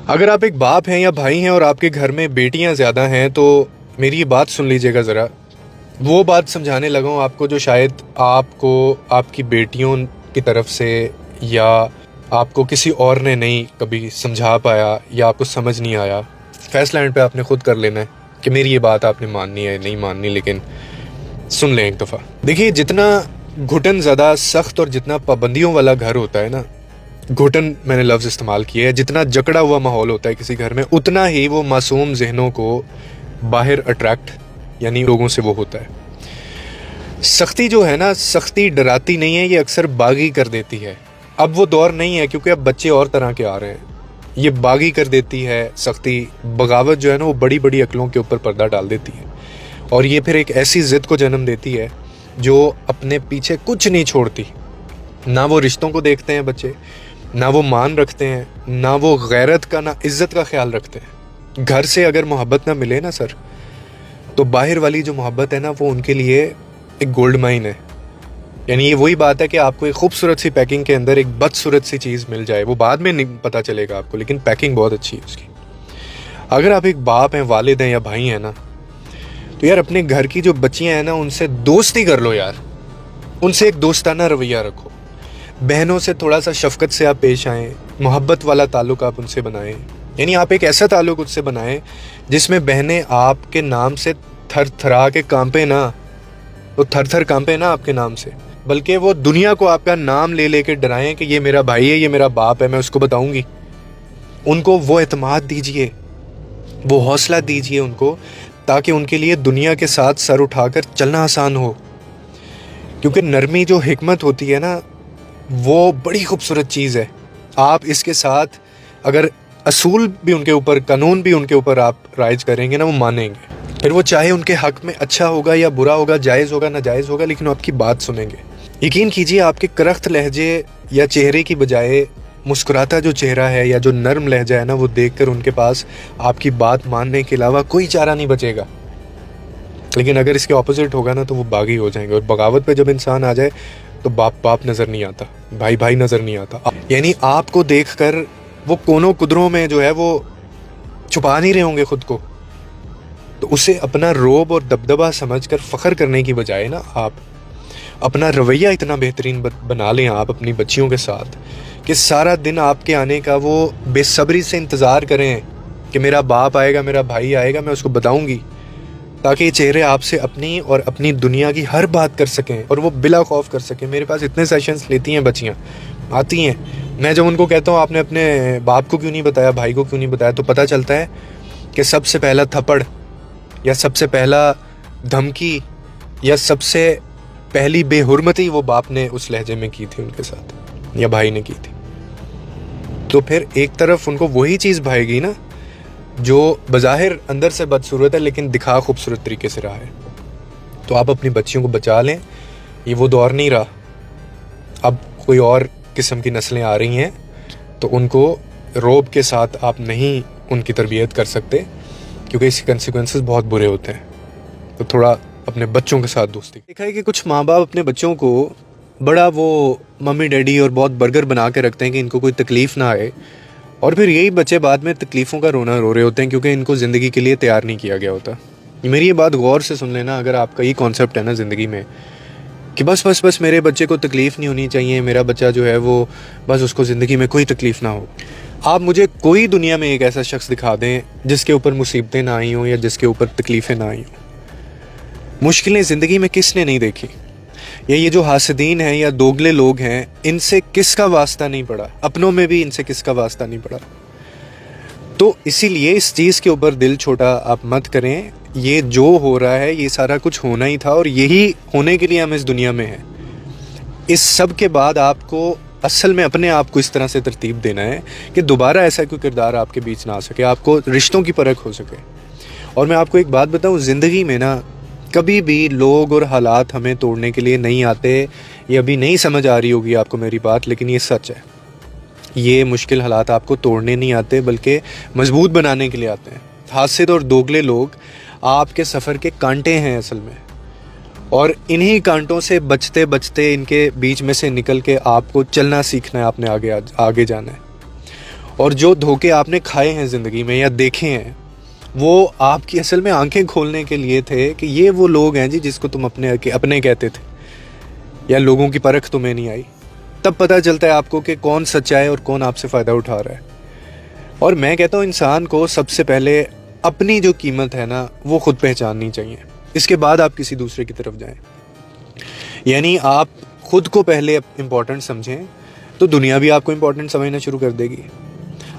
اگر آپ ایک باپ ہیں یا بھائی ہیں اور آپ کے گھر میں بیٹیاں زیادہ ہیں تو میری یہ بات سن لیجیے گا ذرا. وہ بات سمجھانے لگا ہوں آپ کو جو شاید آپ کو آپ کی بیٹیوں کی طرف سے یا آپ کو کسی اور نے نہیں کبھی سمجھا پایا یا آپ کو سمجھ نہیں آیا. فیصلہ اینڈ پہ آپ نے خود کر لینا ہے کہ میری یہ بات آپ نے ماننی ہے نہیں ماننی، لیکن سن لیں ایک دفعہ. دیکھیے، جتنا گھٹن زدہ سخت اور جتنا پابندیوں والا گھر ہوتا ہے نا، گھٹن میں نے لفظ استعمال کیا ہے، جتنا جکڑا ہوا ماحول ہوتا ہے کسی گھر میں، اتنا ہی وہ معصوم ذہنوں کو باہر اٹریکٹ یعنی لوگوں سے وہ ہوتا ہے. سختی جو ہے نا، سختی ڈراتی نہیں ہے، یہ اکثر باغی کر دیتی ہے. اب وہ دور نہیں ہے کیونکہ اب بچے اور طرح کے آ رہے ہیں. یہ باغی کر دیتی ہے سختی، بغاوت جو ہے نا وہ بڑی بڑی عقلوں کے اوپر پردہ ڈال دیتی ہے، اور یہ پھر ایک ایسی ضد کو جنم دیتی ہے جو اپنے پیچھے کچھ نہیں چھوڑتی. نہ وہ رشتوں کو دیکھتے ہیں بچے، نہ وہ مان رکھتے ہیں، نہ وہ غیرت کا نہ عزت کا خیال رکھتے ہیں. گھر سے اگر محبت نہ ملے نا سر، تو باہر والی جو محبت ہے نا وہ ان کے لیے ایک گولڈ مائن ہے. یعنی یہ وہی بات ہے کہ آپ کو ایک خوبصورت سی پیکنگ کے اندر ایک بدصورت سی چیز مل جائے، وہ بعد میں نہیں پتہ چلے گا آپ کو، لیکن پیکنگ بہت اچھی ہے اس کی. اگر آپ ایک باپ ہیں، والد ہیں یا بھائی ہیں نا، تو یار اپنے گھر کی جو بچیاں ہیں نا ان سے دوستی کر لو یار. ان سے ایک دوستانہ رویہ رکھو. بہنوں سے تھوڑا سا شفقت سے آپ پیش آئیں، محبت والا تعلق آپ ان سے بنائیں. یعنی آپ ایک ایسا تعلق ان سے بنائیں جس میں بہنیں آپ کے نام سے تھر تھرا کے کانپیں نا، وہ تھر تھر کانپیں نا آپ کے نام سے، بلکہ وہ دنیا کو آپ کا نام لے لے کے ڈرائیں کہ یہ میرا بھائی ہے، یہ میرا باپ ہے، میں اس کو بتاؤں گی. ان کو وہ اعتماد دیجئے، وہ حوصلہ دیجئے ان کو، تاکہ ان کے لیے دنیا کے ساتھ سر اٹھا کر چلنا آسان ہو. کیونکہ نرمی جو حکمت ہوتی ہے نا، وہ بڑی خوبصورت چیز ہے. آپ اس کے ساتھ اگر اصول بھی ان کے اوپر، قانون بھی ان کے اوپر آپ رائج کریں گے نا، وہ مانیں گے. پھر وہ چاہے ان کے حق میں اچھا ہوگا یا برا ہوگا، جائز ہوگا ناجائز ہوگا، لیکن وہ آپ کی بات سنیں گے. یقین کیجئے، آپ کے کرخت لہجے یا چہرے کی بجائے مسکراتا جو چہرہ ہے یا جو نرم لہجہ ہے نا، وہ دیکھ کر ان کے پاس آپ کی بات ماننے کے علاوہ کوئی چارہ نہیں بچے گا. لیکن اگر اس کے اپوزٹ ہوگا نا تو وہ باغی ہو جائیں گے. اور بغاوت پہ جب انسان آ جائے تو باپ نظر نہیں آتا، بھائی نظر نہیں آتا. یعنی آپ کو دیکھ کر وہ کونوں قدروں میں جو ہے وہ چھپا نہیں رہے ہوں گے خود کو. تو اسے اپنا روب اور دبدبہ سمجھ کر فخر کرنے کی بجائے نا، آپ اپنا رویہ اتنا بہترین بنا لیں آپ اپنی بچیوں کے ساتھ کہ سارا دن آپ کے آنے کا وہ بے صبری سے انتظار کریں کہ میرا باپ آئے گا، میرا بھائی آئے گا، میں اس کو بتاؤں گی، تاکہ یہ چہرے آپ سے اپنی اور اپنی دنیا کی ہر بات کر سکیں اور وہ بلا خوف کر سکیں. میرے پاس اتنے سیشنز لیتی ہیں بچیاں، آتی ہیں. میں جب ان کو کہتا ہوں آپ نے اپنے باپ کو کیوں نہیں بتایا، بھائی کو کیوں نہیں بتایا، تو پتہ چلتا ہے کہ سب سے پہلا تھپڑ یا سب سے پہلا دھمکی یا سب سے پہلی بے حرمتی وہ باپ نے اس لہجے میں کی تھی ان کے ساتھ، یا بھائی نے کی تھی. تو پھر ایک طرف ان کو وہی چیز بھائے گی نا جو بظاہر اندر سے بدصورت ہے لیکن دکھا خوبصورت طریقے سے رہا ہے. تو آپ اپنی بچیوں کو بچا لیں. یہ وہ دور نہیں رہا، اب کوئی اور قسم کی نسلیں آ رہی ہیں، تو ان کو روب کے ساتھ آپ نہیں ان کی تربیت کر سکتے، کیونکہ اس کے کنسیکوینسز بہت برے ہوتے ہیں. تو تھوڑا اپنے بچوں کے ساتھ دوستی. دیکھا ہے کہ کچھ ماں باپ اپنے بچوں کو بڑا وہ ممی ڈیڈی اور بہت برگر بنا کے رکھتے ہیں کہ ان کو کوئی تکلیف نہ آئے، اور پھر یہی بچے بعد میں تکلیفوں کا رونا رو رہے ہوتے ہیں کیونکہ ان کو زندگی کے لیے تیار نہیں کیا گیا ہوتا. میری یہ بات غور سے سن لینا، اگر آپ کا یہ کانسیپٹ ہے نا زندگی میں کہ بس میرے بچے کو تکلیف نہیں ہونی چاہیے، میرا بچہ جو ہے وہ بس اس کو زندگی میں کوئی تکلیف نہ ہو. آپ مجھے کوئی دنیا میں ایک ایسا شخص دکھا دیں جس کے اوپر مصیبتیں نہ آئی ہوں یا جس کے اوپر تکلیفیں نہ آئی ہوں. مشکلیں زندگی میں کس نے نہیں دیکھی؟ یا یہ جو حاسدین ہیں یا دوگلے لوگ ہیں، ان سے کس کا واسطہ نہیں پڑا؟ اپنوں میں بھی ان سے کس کا واسطہ نہیں پڑا؟ تو اسی لیے اس چیز کے اوپر دل چھوٹا آپ مت کریں. یہ جو ہو رہا ہے یہ سارا کچھ ہونا ہی تھا، اور یہی ہونے کے لیے ہم اس دنیا میں ہیں. اس سب کے بعد آپ کو اصل میں اپنے آپ کو اس طرح سے ترتیب دینا ہے کہ دوبارہ ایسا کوئی کردار آپ کے بیچ نہ آ سکے، آپ کو رشتوں کی پرکھ ہو سکے. اور میں آپ کو ایک بات بتاؤں، زندگی میں نا کبھی بھی لوگ اور حالات ہمیں توڑنے کے لیے نہیں آتے. یہ ابھی نہیں سمجھ آ رہی ہوگی آپ کو میری بات، لیکن یہ سچ ہے. یہ مشکل حالات آپ کو توڑنے نہیں آتے بلکہ مضبوط بنانے کے لیے آتے ہیں. حاسد اور دوگلے لوگ آپ کے سفر کے کانٹے ہیں اصل میں، اور انہی کانٹوں سے بچتے بچتے ان کے بیچ میں سے نکل کے آپ کو چلنا سیکھنا ہے، آپ نے آگے جانا ہے. اور جو دھوکے آپ نے کھائے ہیں زندگی میں یا دیکھے ہیں وہ آپ کی اصل میں آنکھیں کھولنے کے لیے تھے کہ یہ وہ لوگ ہیں جی جس کو تم اپنے کہتے تھے، یا لوگوں کی پرکھ تمہیں نہیں آئی. تب پتہ چلتا ہے آپ کو کہ کون سچا ہے اور کون آپ سے فائدہ اٹھا رہا ہے. اور میں کہتا ہوں انسان کو سب سے پہلے اپنی جو قیمت ہے نا وہ خود پہچاننی چاہیے، اس کے بعد آپ کسی دوسرے کی طرف جائیں. یعنی آپ خود کو پہلے امپورٹنٹ سمجھیں تو دنیا بھی آپ کو امپورٹنٹ سمجھنا شروع کر دے گی.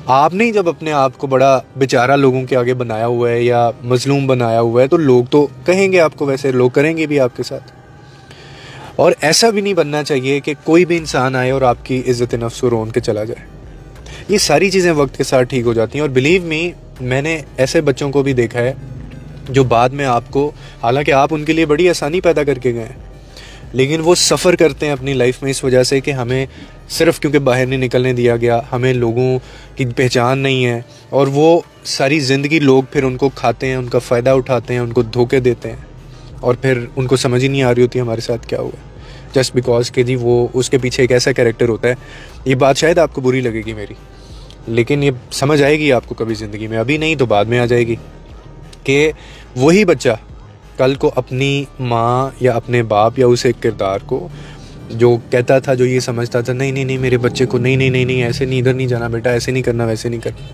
آپ نے جب اپنے آپ کو بڑا بیچارہ لوگوں کے آگے بنایا ہوا ہے یا مظلوم بنایا ہوا ہے تو لوگ تو کہیں گے آپ کو، ویسے لوگ کریں گے بھی آپ کے ساتھ. اور ایسا بھی نہیں بننا چاہیے کہ کوئی بھی انسان آئے اور آپ کی عزت نفس کو رون کے چلا جائے. یہ ساری چیزیں وقت کے ساتھ ٹھیک ہو جاتی ہیں. اور بلیو می، میں نے ایسے بچوں کو بھی دیکھا ہے جو بعد میں آپ کو، حالانکہ آپ ان کے لیے بڑی آسانی پیدا کر کے گئے ہیں، لیکن وہ سفر کرتے ہیں اپنی لائف میں اس وجہ سے کہ ہمیں صرف کیونکہ باہر نہیں نکلنے دیا گیا، ہمیں لوگوں کی پہچان نہیں ہے، اور وہ ساری زندگی لوگ پھر ان کو کھاتے ہیں، ان کا فائدہ اٹھاتے ہیں، ان کو دھوکے دیتے ہیں، اور پھر ان کو سمجھ ہی نہیں آ رہی ہوتی ہمارے ساتھ کیا ہوا ہے، جسٹ بیکاز کہ جی وہ اس کے پیچھے ایک ایسا کیریکٹر ہوتا ہے. یہ بات شاید آپ کو بری لگے گی میری، لیکن یہ سمجھ آئے گی آپ کو کبھی زندگی میں، ابھی نہیں تو بعد میں آ جائے گی، کہ وہی بچہ کل کو اپنی ماں یا اپنے باپ یا اس ایک کردار کو جو کہتا تھا، جو یہ سمجھتا تھا نہیں نہیں نہیں میرے بچے کو نہیں نہیں نہیں نہیں ایسے نہیں، ادھر نہیں جانا بیٹا، ایسے نہیں کرنا، ویسے نہیں کرنا،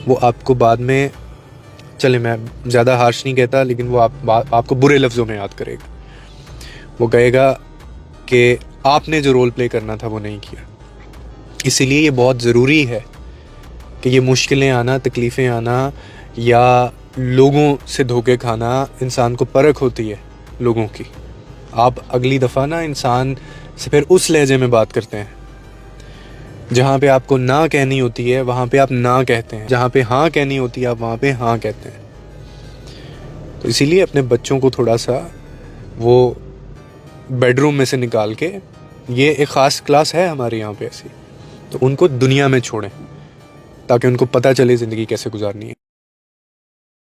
وہ آپ کو بعد میں، چلے میں زیادہ ہارش نہیں کہتا، لیکن وہ آپ کو برے لفظوں میں یاد کرے گا. وہ کہے گا کہ آپ نے جو رول پلے کرنا تھا وہ نہیں کیا. اسی لیے یہ بہت ضروری ہے کہ یہ مشکلیں آنا، تکلیفیں آنا یا لوگوں سے دھوکے کھانا، انسان کو پرکھ ہوتی ہے لوگوں کی. آپ اگلی دفعہ نا انسان سے پھر اس لہجے میں بات کرتے ہیں، جہاں پہ آپ کو نہ کہنی ہوتی ہے وہاں پہ آپ نہ کہتے ہیں، جہاں پہ ہاں کہنی ہوتی ہے آپ وہاں پہ ہاں کہتے ہیں. تو اسی لیے اپنے بچوں کو تھوڑا سا وہ بیڈ روم میں سے نکال کے، یہ ایک خاص کلاس ہے ہمارے یہاں پہ ایسی، تو ان کو دنیا میں چھوڑیں تاکہ ان کو پتہ چلے زندگی کیسے گزارنی ہے.